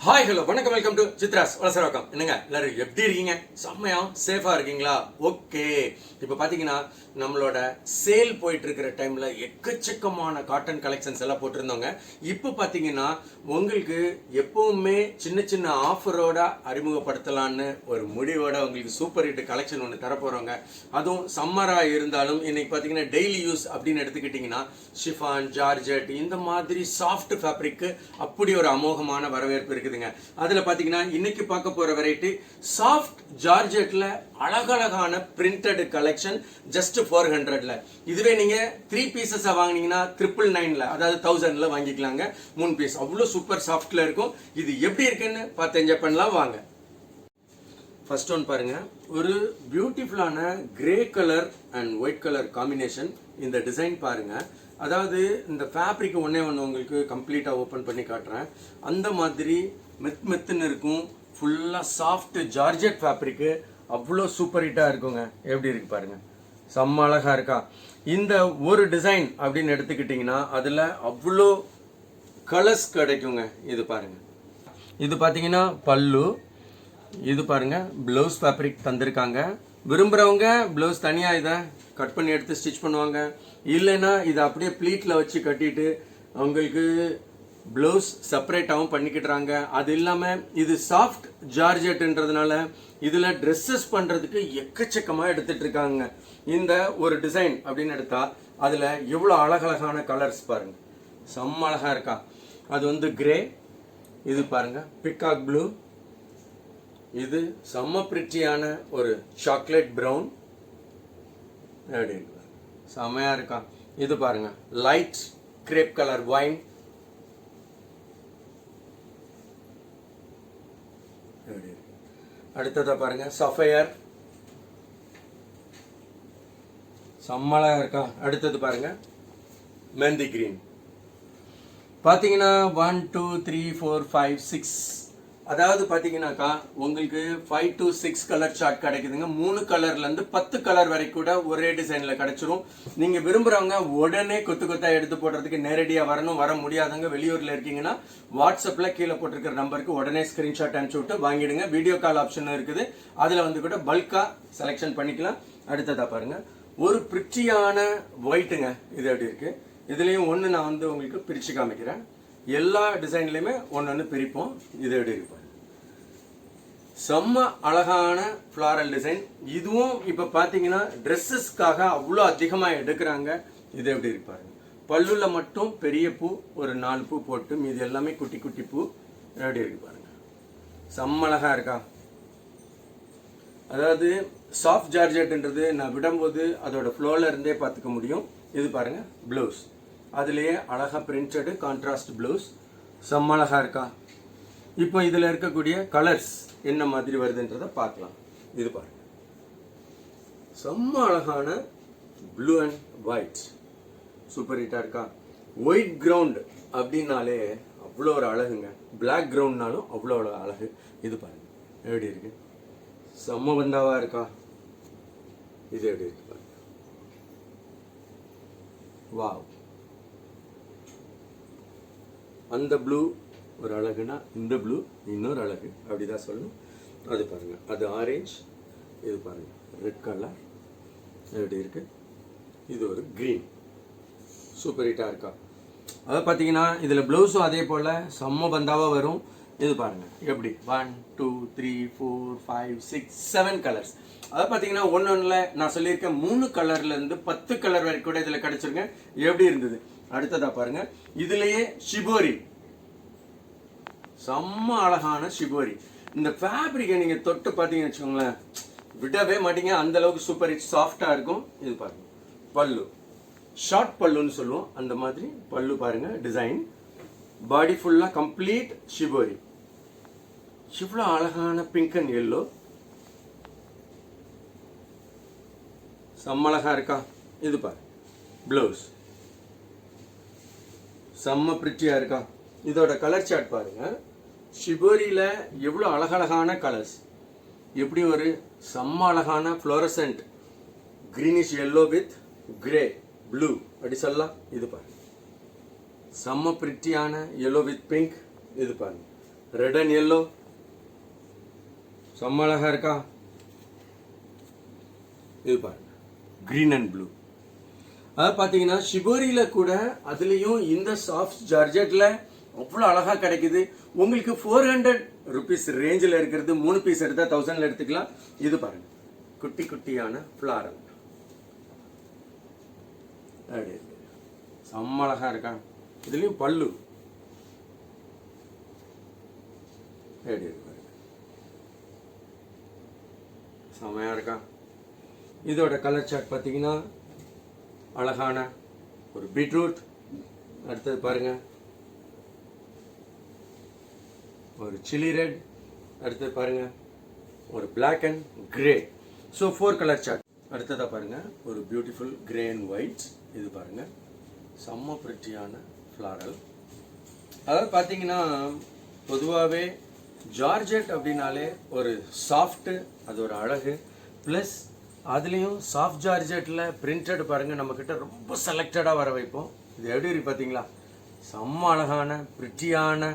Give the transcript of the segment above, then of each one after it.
Hi hello வணக்கம் welcome to Chitra's Valasaravakkam. என்னங்க எல்லாரும் எப்படி இருக்கீங்க? செம்மையா சேஃபா இருக்கீங்களா? ஓகே, இப்போ பார்த்தீங்கன்னா நம்மளோட சேல் போயிட்டு இருக்கிற டைம்ல எக்கச்சக்கமான காட்டன் கலெக்ஷன்ஸ் எல்லாம் போட்டிருந்தோங்க. இப்போ பார்த்தீங்கன்னா உங்களுக்கு எப்பவுமே சின்ன சின்ன ஆஃபரோட அறிமுகப்படுத்தலான்னு ஒரு முடிவோட உங்களுக்கு சூப்பர் ஹிட் கலெக்ஷன் ஒன்று தரப்போறோங்க. அதுவும் சம்மராக இருந்தாலும் இன்னைக்கு பார்த்தீங்கன்னா டெய்லி யூஸ் அப்படின்னு எடுத்துக்கிட்டிங்கன்னா ஷிஃபான், ஜார்ஜெட் இந்த மாதிரி சாஃப்ட் ஃபேப்ரிக்கு அப்படி ஒரு அமோகமான வரவேற்பு இருக்குது. அதுல பாத்தீங்கன்னா இன்னைக்கு பார்க்க போற வெரைட்டி சாஃப்ட் ஜார்ஜெட்ல அழகழகான பிரிண்டட் கலெக்ஷன் ஜஸ்ட் 400ல. இதுவே நீங்க 3 பீசஸ் வாங்குனீங்கன்னா 999ல, அதாவது 1000ல வாங்கிக்கலாங்க. 3 பீஸ் அவ்வளவு சூப்பர் சாஃப்ட்ல இருக்கும். இது எப்படி இருக்குன்னு பார்த்து என்ஜாய் பண்ணலாம் வாங்க. ஃபர்ஸ்ட் ஒன் பாருங்க, ஒரு பியூட்டிஃபுல்லான grey colour and white colour combination. இந்த டிசைன் பாருங்க, அதாவது இந்த ஃபேப்ரிக் ஒன்னே ஒன்று உங்களுக்கு கம்ப்ளீட்டாக ஓப்பன் பண்ணி காட்டுறேன். அந்த மாதிரி மெத்துன்னு இருக்கும், ஃபுல்லாக சாஃப்ட் ஜார்ஜெட் ஃபேப்ரிக்கு அவ்வளோ சூப்பர் ஹிட்டாக இருக்குங்க. எப்படி இருக்கு பாருங்க, செம்ம அழகாக இருக்கா? இந்த ஒரு டிசைன் அப்படின்னு எடுத்துக்கிட்டிங்கன்னா அதில் அவ்வளோ கலர்ஸ் கிடைக்குங்க. இது பாருங்க, இது பார்த்தீங்கன்னா பல்லு, இது பாருங்க ப்ளவுஸ் ஃபேப்ரிக் தந்திருக்காங்க. விரும்புகிறவங்க ப்ளவுஸ் தனியாக இதை கட் பண்ணி எடுத்து ஸ்டிச் பண்ணுவாங்க, இல்லைன்னா இதை அப்படியே ப்ளீட்டில் வச்சு கட்டிட்டு அவங்களுக்கு ப்ளவுஸ் செப்பரேட்டாகவும் பண்ணிக்கிட்டுறாங்க. அது இல்லாமல் இது சாஃப்ட் ஜார்ஜெட்ன்றதுனால இதில் ட்ரெஸ்ஸஸ் பண்ணுறதுக்கு எக்கச்சக்கமாக எடுத்துட்டு இருக்காங்க. இந்த ஒரு டிசைன் அப்படின்னு எடுத்தா அதில் எவ்வளோ அழகழகான கலர்ஸ் பாருங்க, செம்ம அழகாக இருக்கா? அது வந்து கிரே, இது பாருங்க பிகாக் ப்ளூ, இது செம்ம பிரிட்டியான ஒரு சாக்லேட் ப்ரௌன், எப்படி இருக்கு செம்மையா இருக்கா? இது பாருங்க லைட் கிரேப் கலர் வைன், அடுத்ததா பாருங்க சஃபயர், செம்மலா இருக்கா? அடுத்தது பாருங்க மெஹந்தி கிரீன். பாத்தீங்கன்னா 1 2 3 4 5 6, அதாவது பாத்தீங்கன்னாக்கா உங்களுக்கு 5 to 6 கலர் சார்ட் கிடைக்குதுங்க. 3 கலர்ல இருந்து 10 கலர் வரைக்கும் கூட ஒரே டிசைன்ல கிடைச்சிரும். நீங்க விரும்புறவங்க உடனே கொத்தா எடுத்து போடுறதுக்கு நேரடியா வரணும். வர முடியாதவங்க வெளியூர்ல இருக்கீங்கன்னா வாட்ஸ்அப்ல கீழே போட்டிருக்கிற நம்பருக்கு உடனே ஸ்கிரீன்ஷாட் அனுப்பிச்சு விட்டு வாங்கிடுங்க. வீடியோ கால் ஆப்ஷன் இருக்குது, அதுல வந்து கூட பல்கா செலக்ஷன் பண்ணிக்கலாம். அடுத்ததா பாருங்க ஒரு பிரிச்சியான ஒயிட்டுங்க. இது எப்படி இருக்கு? இதுலயும் ஒண்ணு நான் வந்து உங்களுக்கு பிரிச்சு காமிக்கிறேன். எல்லா டிசைன்லயுமே ஒன்னொன்னு பிரிப்போம். இது எப்படி இருக்கு? செம்ம அழகான ஃபிளாரல் டிசைன். இதுவும் இப்ப பாத்தீங்கன்னா ட்ரெஸ்ஸஸ்க்காக அவ்வளோ அதிகமா எடுக்கிறாங்க. இது எப்படி இருக்கு பாருங்க, பல்லுல மட்டும் பெரிய பூ ஒரு 4 பூ போட்டு மீது எல்லாமே குட்டி குட்டி பூ. எப்படி இருக்கு பாருங்க, செம்ம அழகா இருக்கா? அதாவது சாஃப்ட் ஜார்ஜெட்ன்றது நான் விடும்போது அதோட ஃப்ளோல இருந்தே பார்த்துக்க முடியும். இது பாருங்க ப்ளவுஸ், அதுலயே அழகா பிரிண்டட் கான்ட்ராஸ்ட் ப்ளவுஸ், செம்ம அழகா இருக்கா? இப்போ இதுல இருக்கக்கூடிய கலர்ஸ் என்ன மாதிரி வருதுன்றத பார்க்கலாம். இது பாருங்க செம்ம அழகான ப்ளூ அண்ட் ஒயிட், சூப்பர் ஹிட்டா இருக்கா? ஒயிட் கிரவுண்ட் அப்படின்னாலே அவ்வளோ ஒரு அழகுங்க, பிளாக் கிரவுண்ட்னாலும் அவ்வளோ ஒரு அழகு. இது பாருங்க எப்படி இருக்கு, செம்ம பந்தாவா இருக்கா? இது எப்படி இருக்கு பாருங்க, வாவ்! அந்த ப்ளூ ஒரு அழகுனா இந்த ப்ளூ இன்னொரு அழகு, அப்படிதான் சொல்லணும். அது பாருங்க, அது ஆரஞ்சு, இது பாருங்க ரெட் கலர் எப்படி இருக்கு? இது ஒரு கிரீன், சூப்பர் ஹிட்டா இருக்கா? அதை பார்த்தீங்கன்னா இதுல பிளவுஸும் அதே போல செம்ம பந்தாவா வரும். இது பாருங்க எப்படி 1 2 3 4 5 6 7 கலர்ஸ். அதை பார்த்தீங்கன்னா ஒன்னொன்னுல நான் சொல்லியிருக்கேன் 3 கலர்ல இருந்து 10 கலர் வரைக்கும் கூட இதுல கிடைச்சிருங்க. எப்படி இருந்தது? அடுத்ததா பாருங்க, இதுலயே ஷிபோரி, செம்ம அழகான ஷிபோரி. இந்த ஃபேப்ரிக்கை நீங்க தொட்டு பார்த்தீங்கன்னு வச்சுக்கோங்களேன், விடவே மாட்டீங்க, அந்த அளவுக்கு சூப்பர் ஹிட் சாஃப்டா இருக்கும். இது பாருங்க பல்லு, ஷார்ட் பல்லுன்னு சொல்லுவோம், அந்த மாதிரி பல்லு பாருங்க டிசைன். பாடி ஃபுல்லா கம்ப்ளீட் ஷிபோரி, இவ்வளோ அழகான பிங்க் அண்ட் எல்லோ, செம்ம அழகா இருக்கா? இது பாரு பிளவுஸ், செம்ம பிரிட்டியா இருக்கா? இதோட கலர் சார்ட் பாருங்க, ஷிபோரியில எவ்வளோ அழகழகான கலர்ஸ், எப்படி ஒரு செம்ம அழகான fluorescent greenish yellow with grey blue அப்படி சொல்லலாம். இது பாருங்க செம்ம பிரிட்டியான எல்லோ வித் பிங்க். இது பாருங்க ரெட் அண்ட் எல்லோ செம்ம அழகா இருக்கா? இது பாருங்க கிரீன் அண்ட் ப்ளூ. அதாவது பார்த்தீங்கன்னா ஷிபோரியில கூட அதுலேயும் இந்த சாஃப்ட் ஜார்ஜெட்ல அவ்வளோ அழகா கிடைக்குது. உங்களுக்கு 400 rupees ரேஞ்சில் இருக்கிறது 3 பீஸ் எடுத்தா 1000 எடுத்துக்கலாம். இது பாருங்க குட்டி குட்டியான ஃப்ளாரல் செம்ம அழகா இருக்கா? இதுலயும் பல்லு செம்மையா இருக்கா? இதோட கலர் சார்ட் பார்த்தீங்கன்னா அழகான ஒரு பீட்ரூட், அடுத்தது பாருங்க ஒரு சில்லி ரெட், அடுத்தது பாருங்க ஒரு black and grey. So 4 colour chart. அடுத்ததா பாருங்க ஒரு பியூட்டிஃபுல் கிரே அண்ட் ஒயிட். இது பாருங்க செம்ம பிரிட்டியான ஃப்ளாரல். அதாவது பார்த்தீங்கன்னா பொதுவாகவே ஜார்ஜெட் அப்படின்னாலே ஒரு சாஃப்ட்டு, அது ஒரு அழகு. ப்ளஸ் அதுலேயும் சாஃப்ட் ஜார்ஜெட்டில் பிரிண்டட் பாருங்கள் நம்மக்கிட்ட ரொம்ப செலக்டடாக வர வைப்போம். இது எப்படி இருக்கு பார்த்தீங்களா? செம்ம அழகான பிரிட்டியான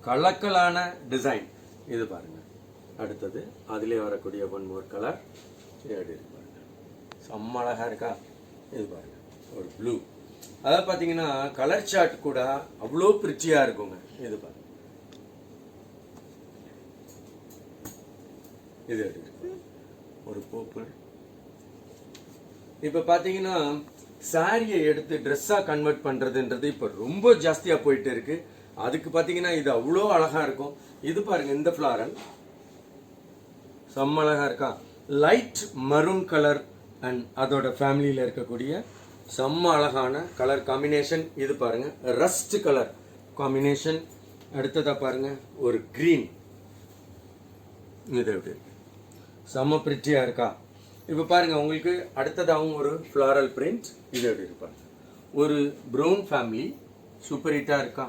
கலக்கலான டிசைன். இது பாருங்கள். அடுத்தது அதிலே வரக்கூடிய 1 more கலர். இது எப்படி இருக்கு பாருங்கள், செம்ம அழகாக இருக்கா? இது பாருங்கள் ஒரு ப்ளூ. அதாவது பார்த்தீங்கன்னா கலர் சார்ட் கூட அவ்வளோ பிரிட்டியாக இருக்குங்க. இது பாருங்க, இது ஒரு பர்பிள். இப்போ பார்த்தீங்கன்னா சாரியை எடுத்து ட்ரெஸ்ஸாக கன்வெர்ட் பண்ணுறதுன்றது இப்போ ரொம்ப ஜாஸ்தியாக போயிட்டு இருக்கு. அதுக்கு பார்த்தீங்கன்னா இது அவ்வளோ அழகாக இருக்கும். இது பாருங்க இந்த ஃப்ளாரல் செம்ம அழகாக இருக்கா? லைட் மரூன் கலர் அண்ட் அதோட ஃபேமிலியில் இருக்கக்கூடிய செம்ம அழகான கலர் காம்பினேஷன். இது பாருங்க ரஸ்ட் கலர் காம்பினேஷன். அடுத்ததா பாருங்க ஒரு கிரீன். இது எப்படி செம்ம பிரிட்டியா இருக்கா? இப்போ பாருங்க உங்களுக்கு அடுத்ததாகவும் ஒரு ஃப்ளாரல் பிரிண்ட். இது எப்படி இருப்பாங்க ஒரு ப்ரௌன் ஃபேமிலி, சூப்பர் ஹிட்டா இருக்கா?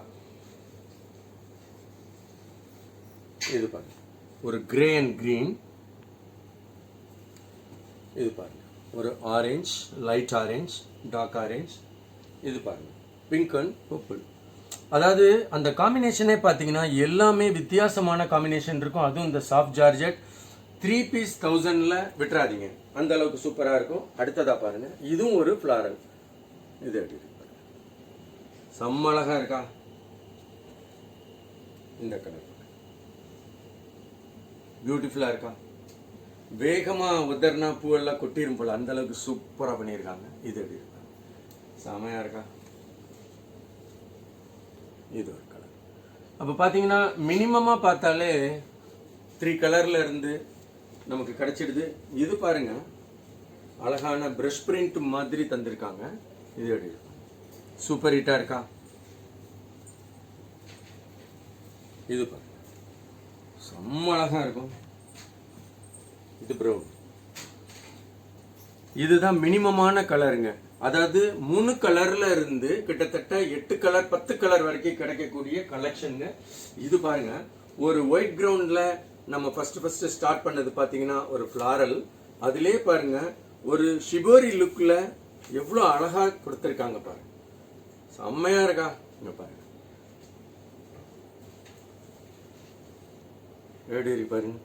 இது பாருங்க ஒரு கிரே அண்ட் கிரீன். இது பாருங்க ஒரு orange, light orange, dark orange. இது பாருங்க பிங்க் அண்ட் பர்பிள். அதாவது அந்த காம்பினேஷனே பார்த்தீங்கன்னா எல்லாமே வித்தியாசமான காம்பினேஷன் இருக்கும். அதுவும் இந்த சாஃப்ட் ஜார்ஜெட் 3 பீஸ் 1000ல விட்டுறாதீங்க, அந்த அளவுக்கு சூப்பராக இருக்கும். அடுத்ததா பாருங்க இதுவும் ஒரு ஃப்ளாரல். இது எப்படி இருக்கு? செம்ம அழகா இருக்கா? இந்த கலர் பியூட்டிஃபுல்லா இருக்கா? வேகமா உதர்னா பூவெல்லாம் கொட்டிரும் போல, அந்த அளவுக்கு சூப்பரா பண்ணியிருக்காங்க. இது எப்படி இருக்கா? செமையா இருக்கா? இது ஒரு கலர். அப்போ பார்த்தீங்கன்னா மினிமமா பார்த்தாலே 3 கலர்ல இருந்து நமக்கு கிடைச்சிடுது. இது பாருங்க அழகான பிரஷ் பிரிண்ட் மாதிரி தந்திருக்காங்க. இது எப்படி இருக்கு? சூப்பர் ஹிட்டா இருக்கா? இது பாருங்க செம்ம அழகா இருக்கும். இது ப்ரௌன். இதுதான் மினிமமான கலருங்க. அதாவது 3 கலர்ல இருந்து கிட்டத்தட்ட 8 கலர் 10 கலர் வரைக்கும் கிடைக்கக்கூடிய கலெக்ஷனுங்க. இது பாருங்க ஒரு ஒயிட் கிரவுண்ட்ல நம்ம ஃபர்ஸ்ட் ஸ்டார்ட் பண்ணது பாத்தீங்கன்னா ஒரு ஃப்ளாரல். அதிலே பாருங்க ஒரு ஷிபோரி லுக்ல எவ்வளவு அழகா கொடுத்திருக்காங்க பாருங்க, செம்மையா இருக்கா? இங்க பாருங்க எப்படி பாருங்க,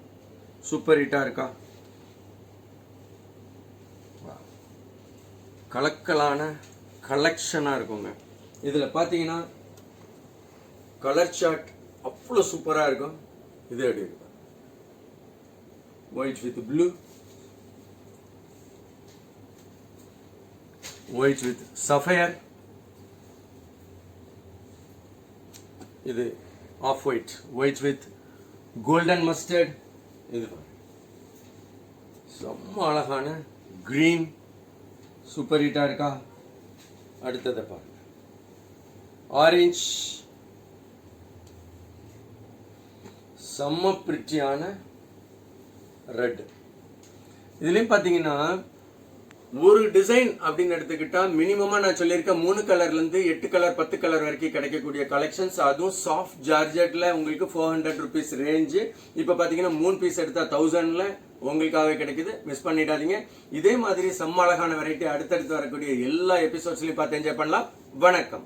சூப்பர் ஹிட்டா இருக்கா? கலக்கலான கலெக்ஷனா இருக்குங்க. இதுல பாத்தீங்கன்னா கலர் சார்ட் அவ்வளோ சூப்பரா இருக்கும். இது எப்படி இருக்கு? White with blue, white with sapphire, இது off white, white with golden mustard. இது செம்ம அழகான கிரீன், சூப்பர் ஹிட்டா இருக்கா? அடுத்ததை பாருங்க ஆரஞ்ச், செம்ம பிரிட்டியான ரெட். இதுலயும் பாத்தீங்கன்னா ஒரு டிசைன் அப்படின்னு எடுத்துக்கிட்டா மினிமமா நான் சொல்லியிருக்கேன் 3 கலர்ல இருந்து 8 கலர் 10 கலர் வரைக்கும் கிடைக்கக்கூடிய கலெக்ஷன்ஸ். அதுவும் சாஃப்ட் ஜார்ஜெட்ல உங்களுக்கு 400 rupees ரேஞ்சு. இப்ப பாத்தீங்கன்னா 3 பீஸ் எடுத்தா 1000ல உங்களுக்காகவே கிடைக்குது, மிஸ் பண்ணிடாதீங்க. இதே மாதிரி செம்ம அழகான வெரைட்டி அடுத்தடுத்து வரக்கூடிய எல்லா எபிசோட்ஸ்லயும் பார்த்து என்ஜாய் பண்ணலாம். வணக்கம்.